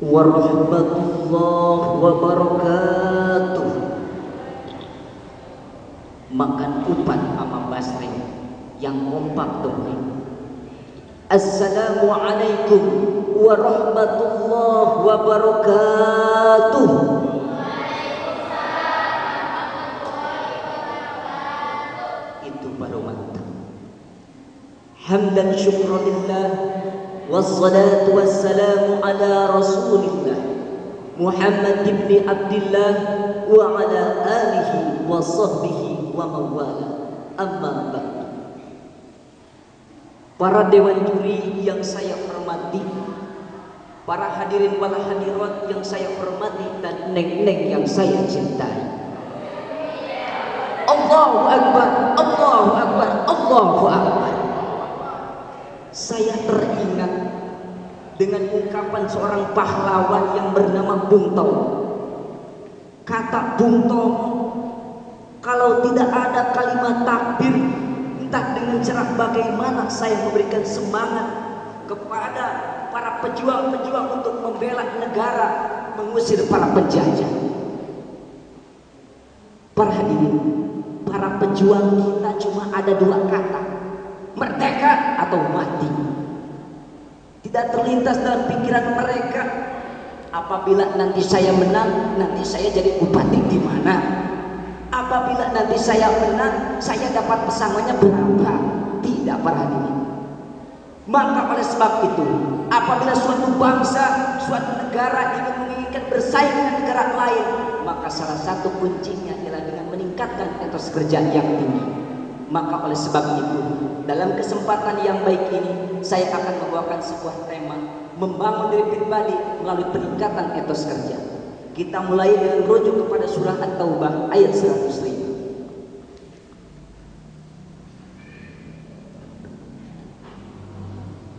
warahmatullahi wabarakatuh. Makan upat ama basri yang kompak dong. Assalamualaikum warahmatullahi wabarakatuh. Itu baru mantap. Hamdan syukranillah, wassalatu wassalamu ala rasulillah Muhammad ibn Abdillah wa ala alihi wa sahbihi wa mawala. Amma ba'du. Para dewan juri yang saya hormati, para hadirin wal hadirat yang saya hormati, dan neng-neng yang saya cintai. Allahu Akbar, Allahu Akbar, Allahu Akbar. Saya teringat dengan ungkapan seorang pahlawan yang bernama Bung Tomo. Kata Bung Tomo, kalau tidak ada kalimat takbir, entah dengan cara bagaimana saya memberikan semangat kepada para pejuang-pejuang untuk membela negara, mengusir para penjajah. Para hadirin, para pejuang kita cuma ada dua kata, merdeka atau mati. Tidak terlintas dalam pikiran mereka, apabila nanti saya menang, nanti saya jadi bupati di mana? Apabila nanti saya menang, saya dapat pesangonnya berapa? Tidak, para hadirin. Maka oleh sebab itu, apabila suatu bangsa, suatu negara ingin menginginkan bersaing dengan negara lain, maka salah satu kuncinya adalah dengan meningkatkan etos kerja yang tinggi. Maka oleh sebab itu, dalam kesempatan yang baik ini, saya akan membawakan sebuah tema, membangun diri pribadi melalui peningkatan etos kerja. Kita mulai dengan rujuk kepada surah At-Taubah ayat 105.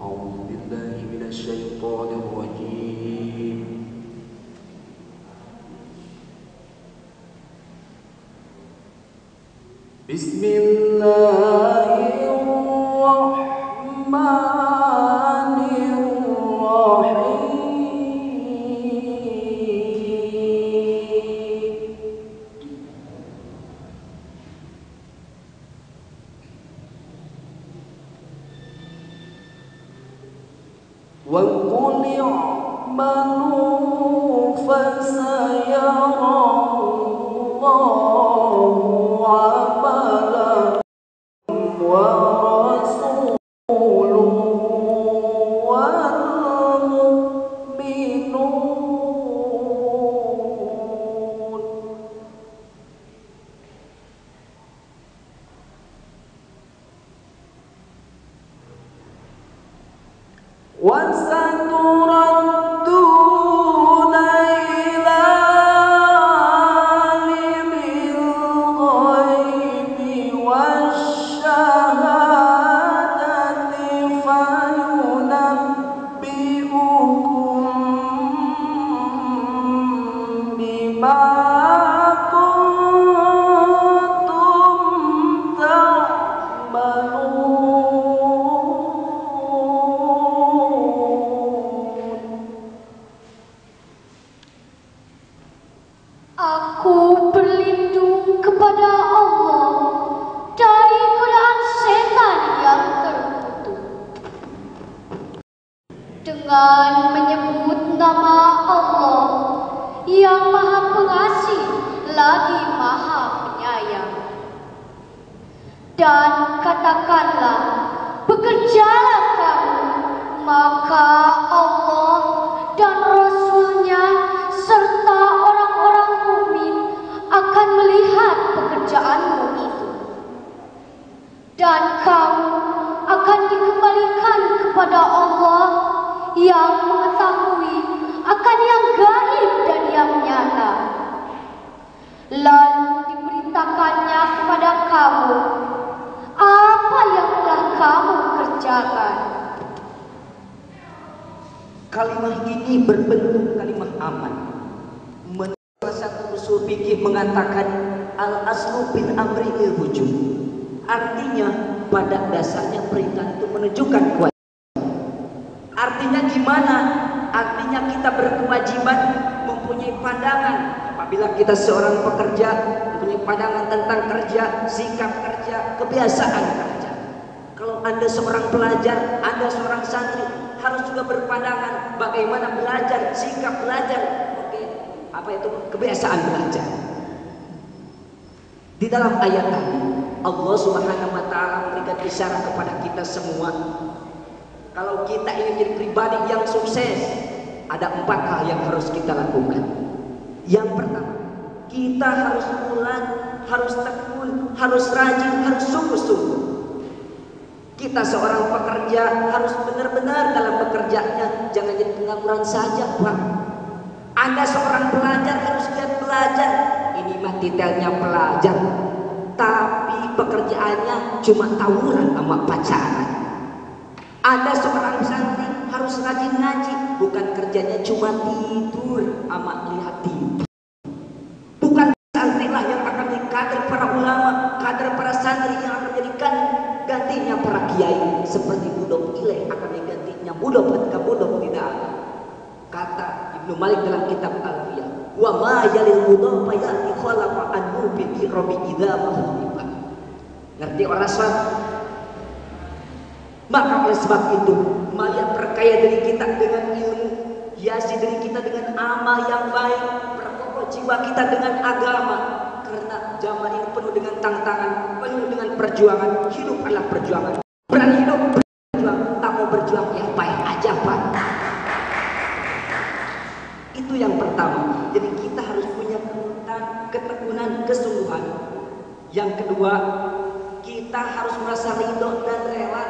A'udzu billahi minasyaitonir rajim. Bismillahirrahmanirrahim. Wa qul i'malu fasayarallahu 'amalakum wa rasuluhu wal mu'minun. Wa saturadduna ila alimil ghaibi wasyahadati fayunabbi'ukum bima kuntum ta'malun. Aku berlindung kepada Allah dari godaan setan yang terkutuk. Dengan menyebut nama Allah yang Maha Pengasih lagi Maha Penyayang. Dan katakanlah, bekerjalah kamu, maka Allah dan Rasul-Nya serta orang-orang mukmin akan melihat pekerjaanmu itu. Dan kamu akan dikembalikan kepada Allah yang mengetahui akan yang gaib dan yang nyata. Lalu diberitakannya kepada kamu apa yang telah kamu kerjakan. Kalimah ini berbentuk kalimah aman. Salah satu usul fikih mengatakan al-aslu bin amri il-wujub. Artinya pada dasarnya perintah itu menunjukkan kewajiban. Artinya gimana? Artinya kita berkewajiban kewajiban mempunyai pandangan. Apabila kita seorang pekerja mempunyai pandangan tentang kerja, sikap kerja, kebiasaan kerja. Kalau Anda seorang pelajar, Anda seorang santri, harus juga berpandangan bagaimana belajar, sikap belajar, apa itu kebiasaan belajar. Di dalam ayat tadi Allah Subhanahu wa taala memberikan isyarat kepada kita semua. Kalau kita ingin jadi pribadi yang sukses, ada 4 hal yang harus kita lakukan. Yang pertama, kita harus ulang, harus tekun, harus rajin, harus sungguh-sungguh. Kita seorang pekerja harus benar-benar dalam bekerjanya, jangan jadi pengangguran saja, Pak. Anda seorang pelajar harus giat belajar. Ini mah detailnya pelajar, tapi pekerjaannya cuma tawuran sama pacaran. Anda seorang santri harus rajin ngaji, bukan kerjanya cuma tidur sama lihat TV. Bukan santri lah yang akan menjadi kader para ulama, kader para santri yang akan menjadikan gantinya para kiai, seperti Budok Ile akan menggantinya Budok ketika Budok tidak ada. Kata Ibnu Malik dalam kitab Alfiyah, wa ma yalil mudhafa ya'ti khalaqa anhu bi irabi idza mahudifa. Ngerti orang Islam? Maka oleh sebab itu, mari perkaya diri kita dengan ilmu, hiasi diri kita dengan amal yang baik, perkokoh jiwa kita dengan agama. Karena zaman ini penuh dengan tantangan, penuh dengan perjuangan. Hidup adalah perjuangan. Berani hidup, berjuang. Tak mau berjuang yang baik aja, Pak. Itu yang pertama. Jadi kita harus punya ketekunan, kesungguhan. Yang kedua, kita harus merasa ridho dan rela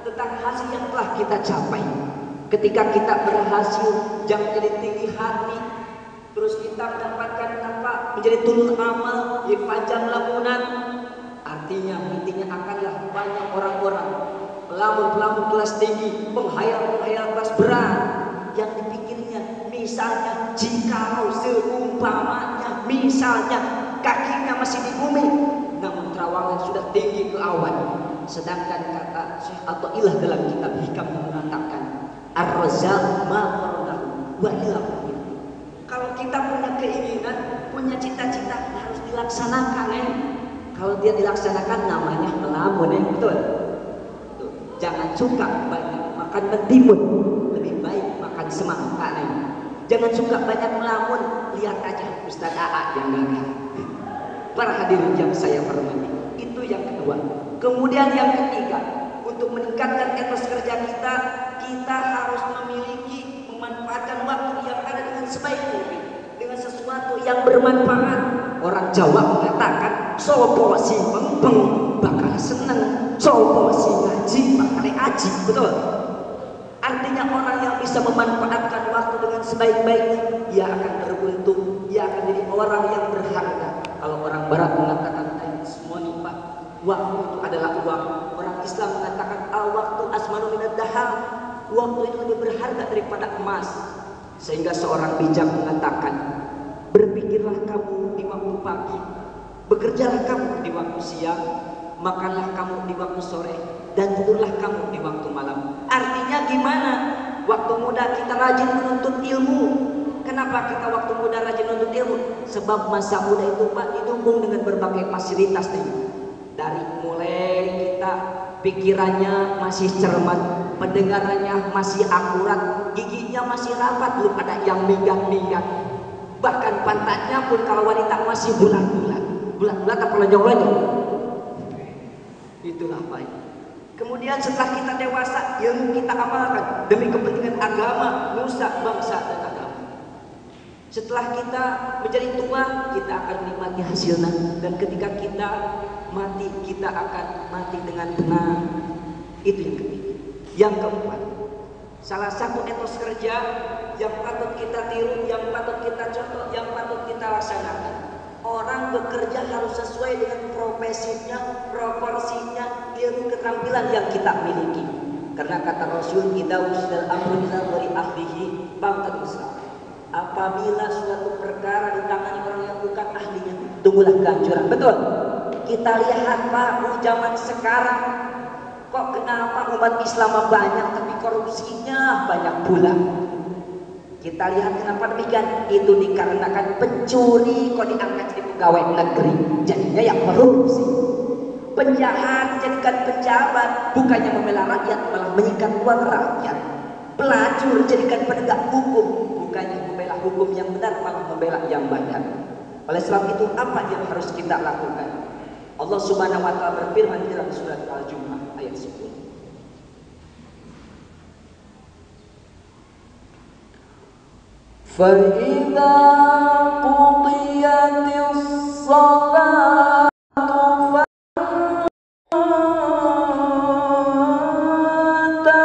tentang hasil yang telah kita capai. Ketika kita berhasil, jangan jadi tinggi hati. Terus kita mendapatkan apa? Menjadi tulul amal, jadi panjang lamunan. Artinya, intinya akanlah banyak orang-orang pelamun-pelamun kelas tinggi, penghayal-penghayal kelas berat yang dipikirnya. Misalnya, jikalau seumpamanya, misalnya kakinya masih di bumi, namun terawangan sudah tinggi ke awan. Sedangkan kata Syekh Athaillah dalam kitab Hikam mengatakan, ar-razaq ma qaradahu wa ila. Kalau kita punya keinginan, punya cita-cita, harus dilaksanakan, Kalau dia dilaksanakan namanya melamun, betul? Tuh. Jangan suka banyak makan mentimun, lebih baik makan semangka, Jangan suka banyak melamun, lihat aja Ustaz AA yang gagal. Para hadirin yang saya hormati, itu yang kedua. Kemudian yang ketiga, untuk meningkatkan etos kerja kita, kita harus memiliki, memanfaatkan waktu yang ada dengan sebaik mungkin, dengan sesuatu yang bermanfaat. Orang Jawa mengatakan, sopo si mempeng bakal seneng, sopo si ngaji bakal aji, betul? Artinya orang yang bisa memanfaatkan waktu dengan sebaik-baiknya, dia akan beruntung, dia akan jadi orang yang berharga. Kalau orang Barat mengatakan time is money, Pak, waktu itu adalah uang. Orang Islam mengatakan al-waktu asmanu minad dahar, waktu itu lebih berharga daripada emas. Sehingga seorang bijak mengatakan, berpikirlah kamu di waktu pagi, bekerjalah kamu di waktu siang, makanlah kamu di waktu sore, dan tidurlah kamu di waktu malam. Artinya gimana? Waktu muda kita rajin menuntut ilmu. Kenapa kita waktu muda rajin menuntut ilmu? Sebab masa muda itu, Pak, didukung dengan berbagai fasilitas nih. Dari mulai kita pikirannya masih cermat, pendengarannya masih akurat, giginya masih rapat, belum ada yang minggat-minggat. Bahkan pantatnya pun kalau wanita masih bulat-bulat. Bulat-bulat apa lonjong-lonjong? Itulah baik. Kemudian setelah kita dewasa, ilmu kita amalkan demi kepentingan agama, nusa, bangsa, dan agama. Setelah kita menjadi tua, kita akan menikmati hasilnya. Dan ketika kita mati, kita akan mati dengan tenang. Itu yang ketiga. Yang keempat, salah satu etos kerja yang patut kita tiru, yang patut kita contoh, yang patut kita laksanakan. Orang bekerja harus sesuai dengan profesinya, proporsinya, ilmu keterampilan yang kita miliki. Karena kata Rasul, idza usidal amru ila ghairi ahlihi bangkal Islam. Apabila suatu perkara ditangani orang yang bukan ahlinya, tunggulah kehancuran. Betul. Kita lihat, Pak, zaman sekarang kok kenapa umat Islam banyak tapi korupsinya banyak pula. Kita lihat kenapa demikian? Itu dikarenakan pencuri kok diangkat jadi pegawai negeri, jadinya yang korupsi. Penjahat jadikan pejabat, bukannya membela rakyat malah menyikat uang rakyat. Pelacur jadikan penegak hukum, bukannya membela hukum yang benar malah membela yang badar. Oleh sebab itu apa yang harus kita lakukan? Allah Subhanahu wa taala berfirman dalam surat Al-Jumu'ah ayat 10. فَإِذَا قُضِيَتِ الصَّلَاةُ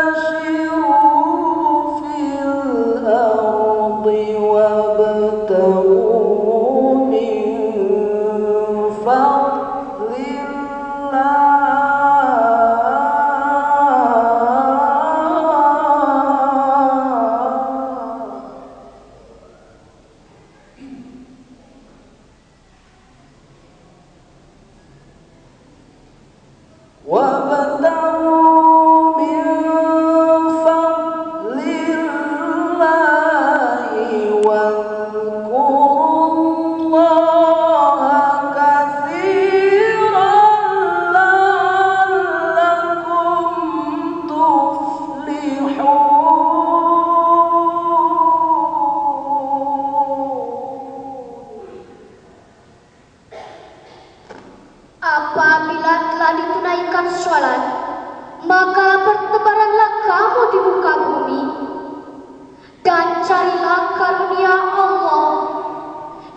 فَانتَشِرُوا فِي الْأَرْضِ وَابْتَغُوا مِنْ فَضْلِ Apabila telah ditunaikan sholat, maka bertebaranlah kamu di muka bumi dan carilah karunia Allah,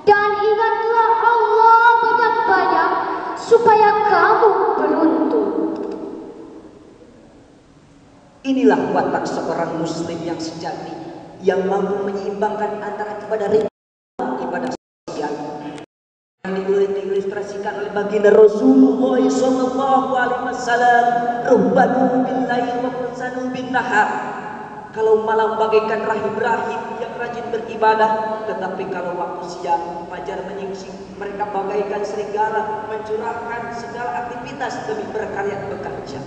dan ingatlah Allah banyak-banyak supaya kamu beruntung. Inilah watak seorang muslim yang sejati, yang mampu menyeimbangkan antara ibadah ringan dan ibadah sosial. Yang diilustrasikan oleh baginda Rasulullah sallallahu alaihi wasallam, rubbanu billahi wa qunsanu bin nahar. Kalau malam bagaikan rahib-rahib yang rajin beribadah, tetapi kalau waktu siang fajar menyingsing, mereka bagaikan serigala mencurahkan segala aktivitas demi berkarya bekerja.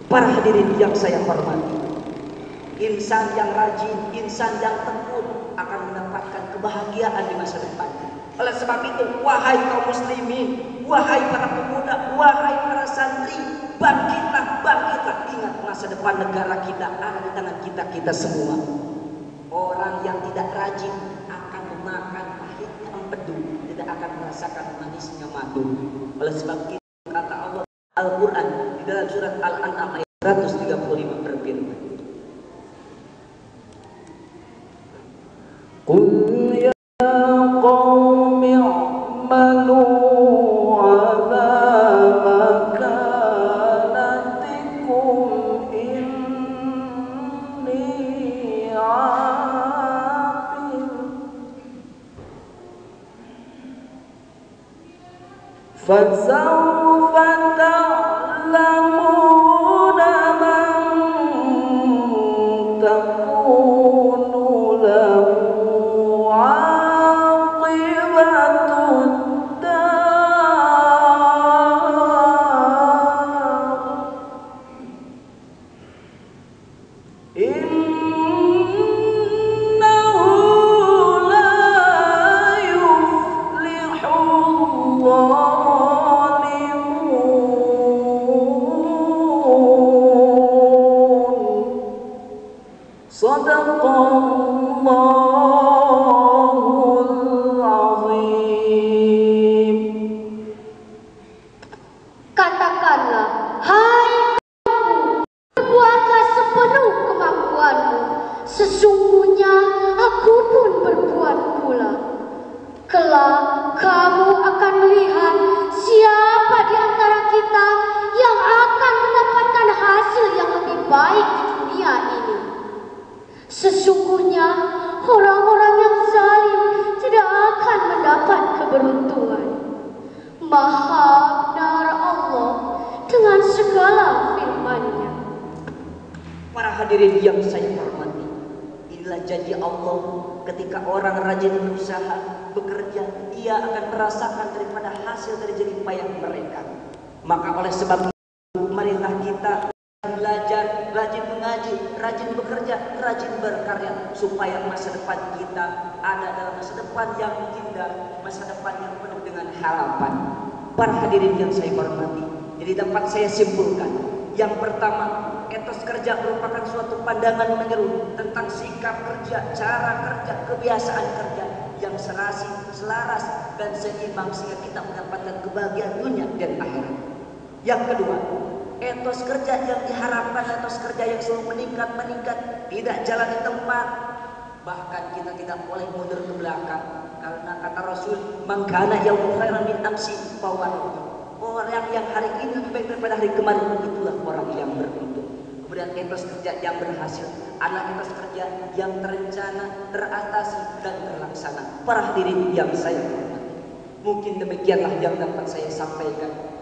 Para hadirin yang saya hormati, insan yang rajin, insan yang tekun akan mendapatkan kebahagiaan di masa depan. Oleh sebab itu, wahai kaum muslimin, wahai para pemuda, wahai para santri, bangkitlah, bangkitlah. Ingat, masa depan negara kita ada di tangan kita semua. Orang yang tidak rajin akan memakan pahitnya empedu, tidak akan merasakan manisnya madu. Oleh sebab itu kata Allah Al-Quran di dalam surat Al-An'am ayat 135 berfirman, قُلْ يَا قَوْمِ اعْمَلُوا عَلَى مَكَانَتِكُمْ إِنِّي عَامِلٌ فَسَوْفَ تَعْلَمُونَ مَنْ تَكُونُ لَهُ عَاقِبَةُ الدَّارِ إِنَّهُ لَا يُفْلِحُ الظَّالِمُونَ. Sadaqallahul azim. Katakanlah, hai kaumku, berbuatlah sepenuh kemampuanmu. Sesungguhnya aku pun berbuat pula. Kelak kamu akan melihat siapa di antara kita yang akan mendapatkan hasil yang lebih baik di dunia ini. Sesungguhnya orang-orang yang zalim tidak akan mendapat keberuntungan. Maha benar Allah dengan segala firman-Nya. para hadirin yang saya hormati, inilah janji Allah ketika orang rajin berusaha, bekerja, ia akan merasakan daripada hasil dari jerih payah mereka. Maka oleh sebab itu, marilah kita belajar, rajin mengaji, rajin bekerja, rajin berkarya, supaya masa depan kita ada dalam masa depan yang indah, masa depan yang penuh dengan harapan. Para hadirin yang saya hormati, jadi dapat saya simpulkan, yang pertama, etos kerja merupakan suatu pandangan menyeluruh tentang sikap kerja, cara kerja, kebiasaan kerja yang serasi, selaras, dan seimbang sehingga kita mendapatkan kebahagiaan dunia dan akhirat. Yang kedua, etos kerja yang diharapkan, etos kerja yang selalu meningkat, tidak jalan di tempat, bahkan kita tidak boleh mundur ke belakang, karena kata Rasul, "Mangkana yaumul khairan min amsi fawalahu." Orang yang hari ini lebih baik daripada hari kemarin, itulah orang yang beruntung. Kemudian etos kerja yang berhasil adalah etos kerja yang terencana, teratasi, dan terlaksana. Para hadirin yang saya hormati, mungkin demikianlah yang dapat saya sampaikan.